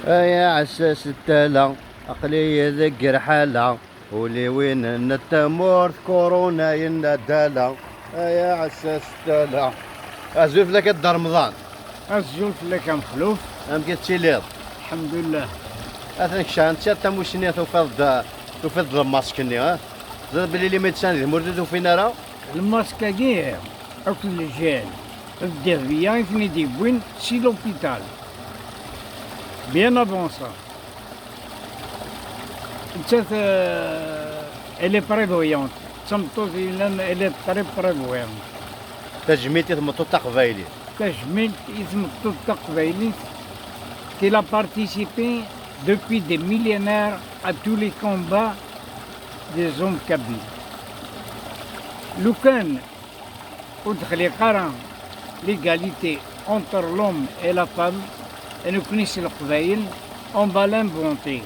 يا عساس التالا أقلي ذق رحالة ولي وين التمور كورونا ينادالا. يا عساس التالا أزوف لك الدار رمضان الزلف لك مخلوف. أم كتشيليض الحمد لله. أثنك شان تشاتا موشني توفض الماسكني ها زاد بلي لي ميدسان ذي مردو فينا راه الماسك كاع أكل الجال الدهبية يثني ديبوين سي لوبيتال بيان افونسا. نتا الي بريفويونت تمطوط الي بريفويونت. تجميتي ثم تقبايلي تجميل يتمطوط تقبايلي qu'il a participé depuis des millénaires à tous les combats des hommes kabyles. لو كان ودخل يقرا l'égalité entre l'homme et la femme et نكنيس القبائل on va l'inventer.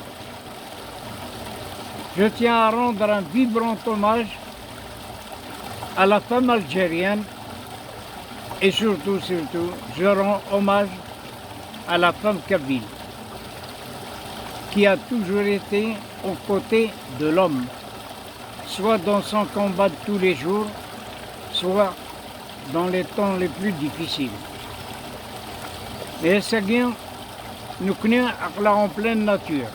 Je tiens à rendre un vibrant hommage à la femme algérienne et surtout, je rends hommage à la femme kabyle qui a toujours été aux côtés de l'homme, soit dans son combat de tous les jours, soit dans les temps les plus difficiles. Mais c'est bien, nous connaissons en pleine nature.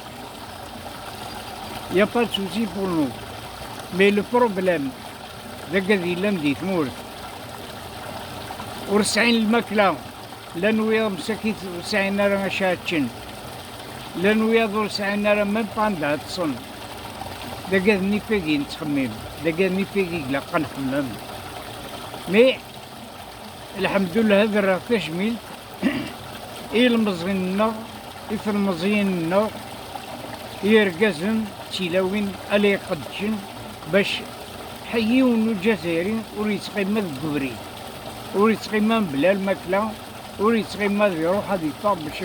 Il n'y a pas de souci pour nous. Mais le problème, c'est que dit تمورت ورسعين الماكلة لان ويا مساكيت ورسعين راه شاتشن لان ويا ورسعين راه ميم با عندها تصن داكا نيفيكي نتخمم داكا نيفيكي لا قنخمم. مي الحمد لله هذا راه تجميل المزيننا في المزيننا يرقزن تيلاوين ألا يقدشن باش حيون الجزائريين وريتقيما الكبري وريتقيما بلا الماكلة وريتقيما يروح هذا يطاب باش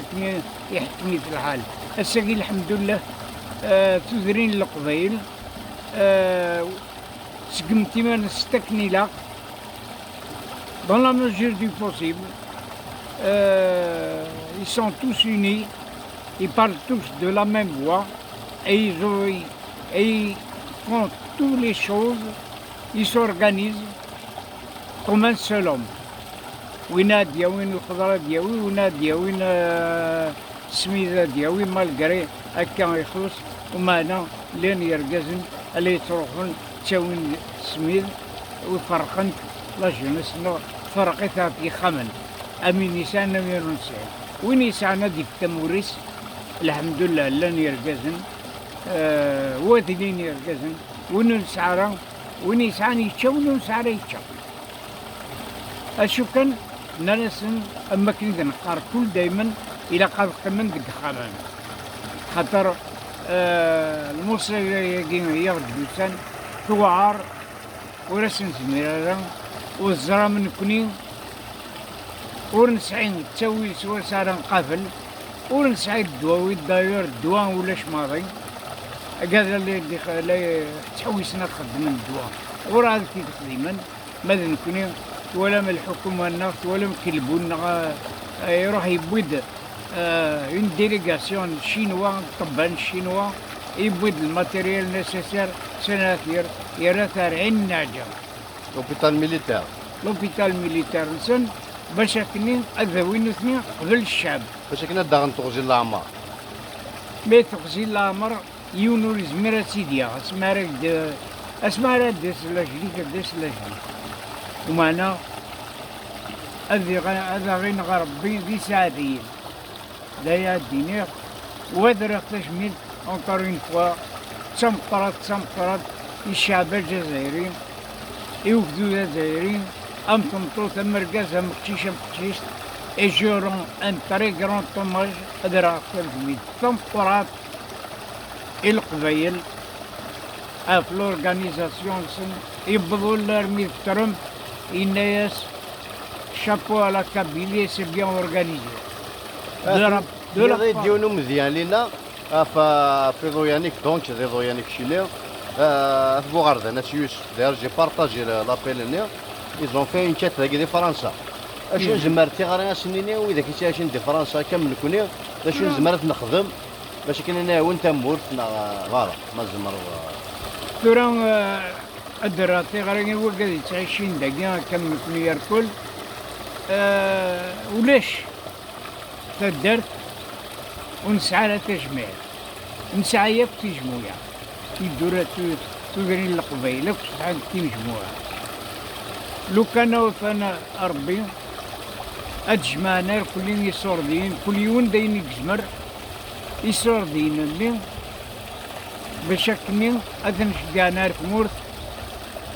يحكمي في الحال. الساقي الحمد لله تدرين القبايل سقمتي ما نستكني لا dans la mesure du possible. Ils sont tous unis, ils parlent tous de la même voix et ils font toutes les choses, ils s'organisent comme un seul homme. وين دياوين الخضرة دياوي وين دياوين السميدة دياوي مالقري هكا يخلص ومانا لين يرقزن اللي يتروحون تساوين السميد ويفرقن لا جونس فرقتها في خمن امين نيسان امين نسعين وين يسعنا دي في تموريس الحمد لله لن يرقزن وادلين يرقزن وين نسعرا وين يسعان يتشا وين نسعرا يتشا. اشو كان نرسم اما كنت نقار كل دايما الى قاد قمن ديك خمان خاطر الموسيقى ياخد دوسان توعر ورسم زميرا والزرا من كنين ورنسعين تسوي سوا سارا نقافل ورنسعي الدواوي داير الدواء ولاش ماضي هذا اللي تحوسنا خدم الدواء وراه هذا كي تقريبا ماذا نكوني ولا من الحكومه النفط ولا من كلبونا يروح يبويد اون ديليغاسيون شينوا طبان شينوا يبويد الماتيريال نيسيسير سناتير يرى 40 نعجه. لوبيتال ميليتير لوبيتال ميليتير نسن باش كنين اذاوين اثنين قبل الشعب باش كنا داغن تغزي العمر مي تغزي العمر يونور زميرة سيديا اسمها راه داس لاجلي داس لاجلي ومعنا هذا غير ربي ذي ساعتين دايا الدينير وهذا راه تجميل اونكور اون فوا تمطرت الشعب الجزائري يوفدوا الجزائريين ام تمطوط ام رقاز ام قشيش et je rends un très grand hommage هذا راه تجميل تمطرت القبايل في لورغانيزاسيون يبضوا لرمي الترم الناس شابو على كابيلي سي بيان اورغانيزي ديونو مزيان لينا في ضويانيك دونك دي ضويانيك شيلير في بوغاردان ناس يوسف داير جي بارطاجي لابيل هنا ils ont fait une quête avec des فرنسا اشنو زمرتي غير سنيني واذا كنتي شي ندير فرنسا كامل كوني اشنو زمرت نخدم باش كنا نعاون تمورت غارة ما زمر ترى الدراتي غير هو قاعد تعيشين دقيقة كم كل يركل ولاش تدرت ونسعى لا تجميع نسعى ياك تجموع يدور تدرين القبيلة وسعى تجموع لو كان وفانا ربي أتجمعنا كلين يسوردين كل يوم داين يجمر يسوردين اللي بشكل أذن شجعنا ركمورت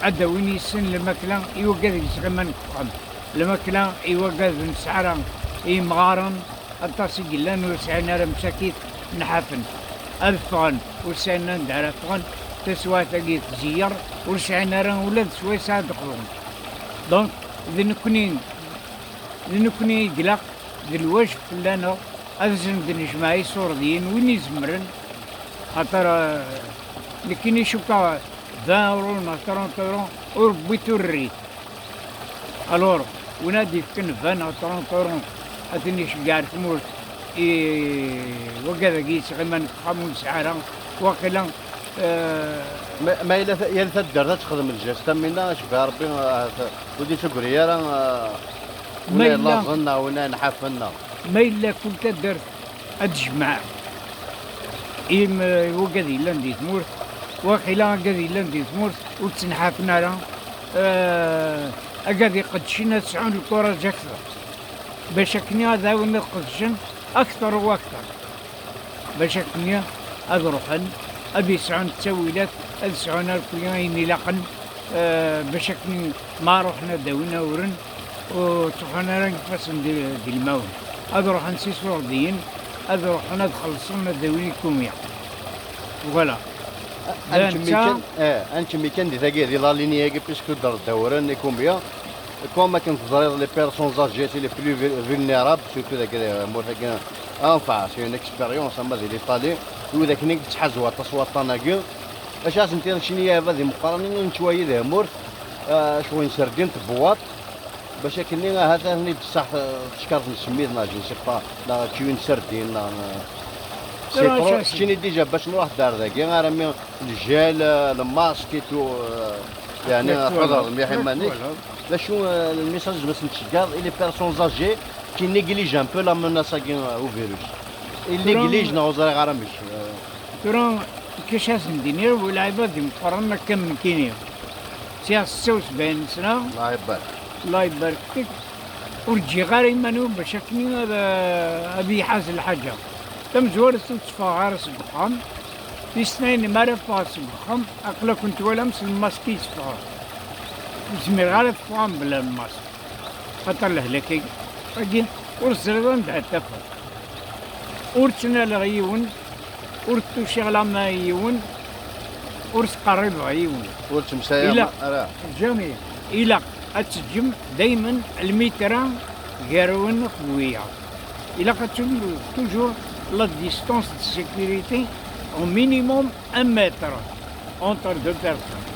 عدوين يسن المكلا يوقف يسغمان كفام المكلا يوقف نسعرا يمغارن التصي جلان وسعنا مساكيت نحافن الفغن وسعنا ندار الفغن تسوى تجي تزير ورسعنا راه ولاد شوي ساعة دخلون دونك إذا نكوني قلق ذي الواجب لنا أذن ذي جماعي سورديين وين يزمرن خاطر لكن يشوفا 20 يورو ولا 30 يورو وربيتو الريت الور ونادي كن 20 أو 30 يورو أتني شقار تموت وكذا كيس غمان خامون سعرا وقيلا ما إلا تقدر تخدم الجاز تمينا شبه ربي ودي شكريا ولا لازلنا ولا نحفلنا ما إلا كنت درت أتجمع وكذي لاندي تمورت وخلا كذي لاندي تمورت وتنحافنا راه أكذي قدشنا تسعون الكرة أكثر باش كني هذا ونقدشن أكثر وأكثر باش كني أذرحن أبي سعون التسويلات أذسعون الكليين يلاقن باش كني ما روحنا داونا ورن وتروحنا راه نفسن ديال الماون أذرح نسي سورديين أذرح ندخل صرنا داوين كوميا فوالا انت ميكان دي تاكي دي لا لينيا كي بيسكو دار الدوران كومبيا كوما كنت تزرير لي بيرسون زاجيتي لي بلو فيلنيرابل سورتو داك مورفاكين انفع سي اون اكسبيريونس اما ديال ايطالي وذاك نيك تحزوا تصواتنا باش انت شنو هذه مقارنه شويه ذا مورت شويه سردين تبواط باش كني هذا هني بصح تشكرت نسميه ناجي سي با لا كيون سردين سي شنو ديجا باش نروح دار ذاك غير مي الجال الماسك تو يعني حضر مليح مانيك لا شو الميساج باش نتشكر لي بيرسون زاجي كي نيجليج ان بو لا مناس كي او فيروس اللي نيجليج نوزر غير مش ترى كيشاس ندير والعباد مقارنة كم كينيا سي 76 سنة الله يبارك الله يبارك فيك ورجي غير يمانو باش كني ابي حاز الحاجة تم زوار تصفى غير سبقام في سنين ما رفع سبقام اقلا كنت ولا مس الماسكي صفار زمير غير فقام بلا الماسك خاطر الهلاكي اجي ورسلان تاع التفر ورتنا لغيون ورتو شغله ما يون ورس قريب غيون ورت مسايا جميل الى اتجم دائما المتر غيرون قويه الى كتشوف توجور لا ديستانس دو سيكوريتي au minimum 1 متر entre deux personnes.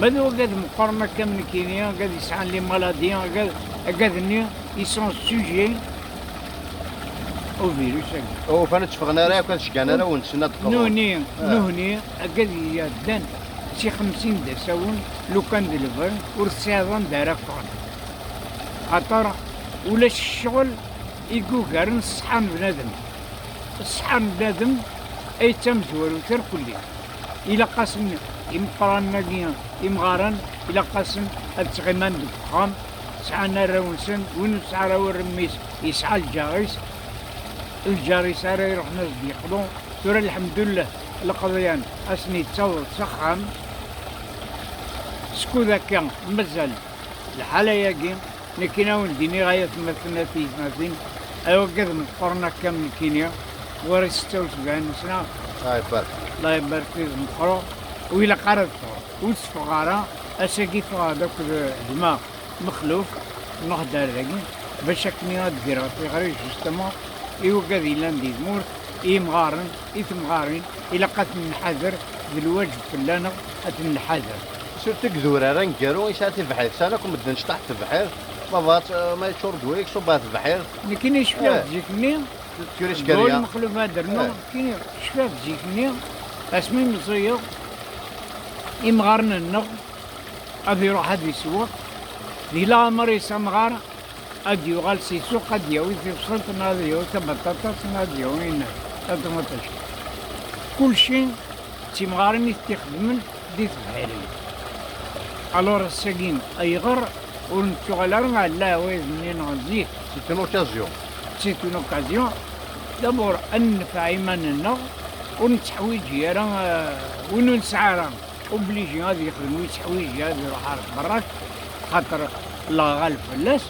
ماذا قاد مقارنة كامل كينيا قاد يسعان لي مالاديان قاد ils sont sujets au virus. او فانا تفغنا راه كان شكانا راه ونسنا دخل نهني قاد يدان شي 50 دساون لو كان دلفر ورسيضان دارا فغن خاطر ولا الشغل يقوكر الصحة بنادم الصحة بنادم أي تمزور وتر كلي إلا قاسم يمقران ناقيا يمغارن إلا قاسم التغيمان بالفخام سعانا راونسن ونسعى راو الرميس يسعى الجاريس راه يروح ناس بيقضوا ترى الحمد لله القضيان أسني تصور تسخم سكو ذاك مازال الحالة ياكي لكن ولديني غاية مثلنا في مثلين أيوا قد مقرنا كامل كينيا ورا 76 سنة الله يبارك فيك مقرو وإلا قرض وتفغارا أساكي فغا داك الماء مخلوف نهدر ذاكي باش كني غادير في غريب جوستمون إيوا قاد إلا ندير مور مغارن تمغارين إلا قات نحذر بالواجب كلنا أتنحذر سورتو كذورة راه نكارو يساعد تبحر سانا كون بدنا نشطح تبحر بابات ما يشور دويك شو بات البحير لكن شفات زيكني تكوريش قول كاريا مخلوفة درنا كاين شفات زيكني اسمي مزيق يمغارن النغ غادي يروح هاد يسوق دي لا مري سمغار غادي يغال سي سوق غادي يوي في وسط ناديو تبطاطا ناديو هنا تطماطش كلشي تيمغارين يستخدمن دي تبحيرين الور الساكين ايغر ونتوغلر على ويز منين غنزيك سيت اون اوكازيون سيت اون اوكازيون دابور انفع ايماننا ونتحويج راه وين نسعى راه اوبليجي غادي يخدم ويتحويج غادي يروح عارف براك خاطر لا غالب فلاس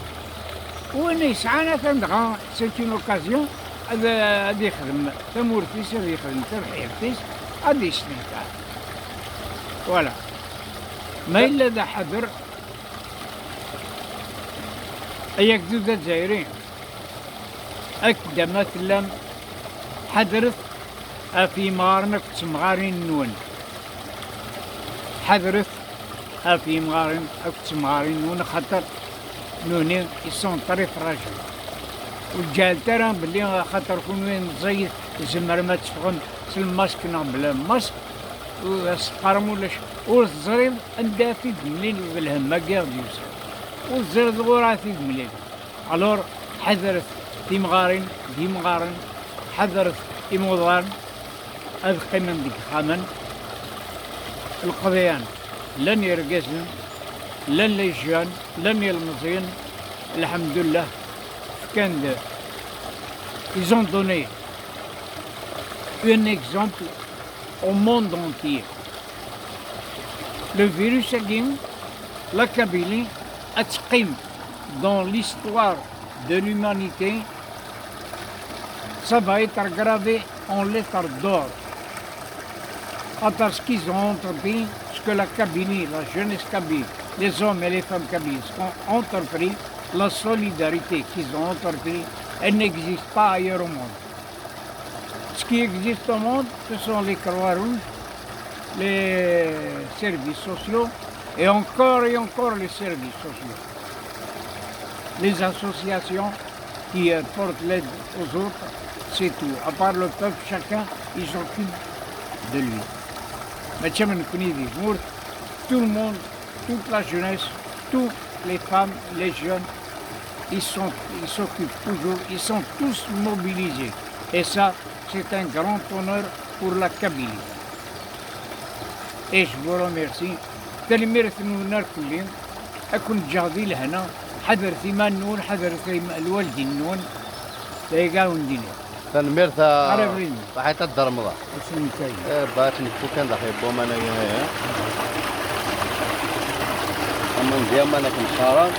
وين يسعى تندغا سيت اون اوكازيون هذا غادي يخدم تمورتيس غادي يخدم تبحيرتيس غادي يستمتع فوالا ما إلا ذا حذر أياك زوجة جزائريين أكدا مثلا حذرت في مغارنك تمغارين نون حذرت في مغارن تمغارين نون خاطر نوني يسون طريف راجل والجال ترى بلي خاطر كون وين زيت زمر ما تفهم الماسك بلا ماسك وسقرم ولا والزريب عندها في مليل بالهمة كاع ديوسا والزرد غورا في مليل الور حذرت في مغارين دي مغارن حذرت في موضان أذقي من ديك خامن القضيان لن يرقسن لن يجان لن يلمزين الحمد لله كان ils ont donné un exemple au monde entier. Le virus la Kabylie, atqim dans l'histoire de l'humanité, ça va être gravé en lettres d'or. Parce qu'ils ont entrepris ce que la Kabylie, la jeunesse kabyle, les hommes et les femmes kabyles ont entrepris, la solidarité qu'ils ont entrepris, elle n'existe pas ailleurs au monde. Ce qui existe au monde, ce sont les Croix-Rouges, les services sociaux et encore les services sociaux. Les associations qui portent l'aide aux autres, c'est tout. À part le peuple, chacun, il s'occupe de lui. Mais tout le monde, toute la jeunesse, toutes les femmes, les jeunes, ils s'occupent toujours, ils sont tous mobilisés. Et ça, c'est un grand honneur pour la Kabylie. Et je vous remercie. تلميرة النون كلين أكون جاضي لهنا حذر ثمان نون حذر الوالدي النون تيقاون ديني تنميرة عرفيني حتى الدرمضة اسمي تاي بات نفو كان دحي بوما أنا هنا أما ندير ما أنا كنشارك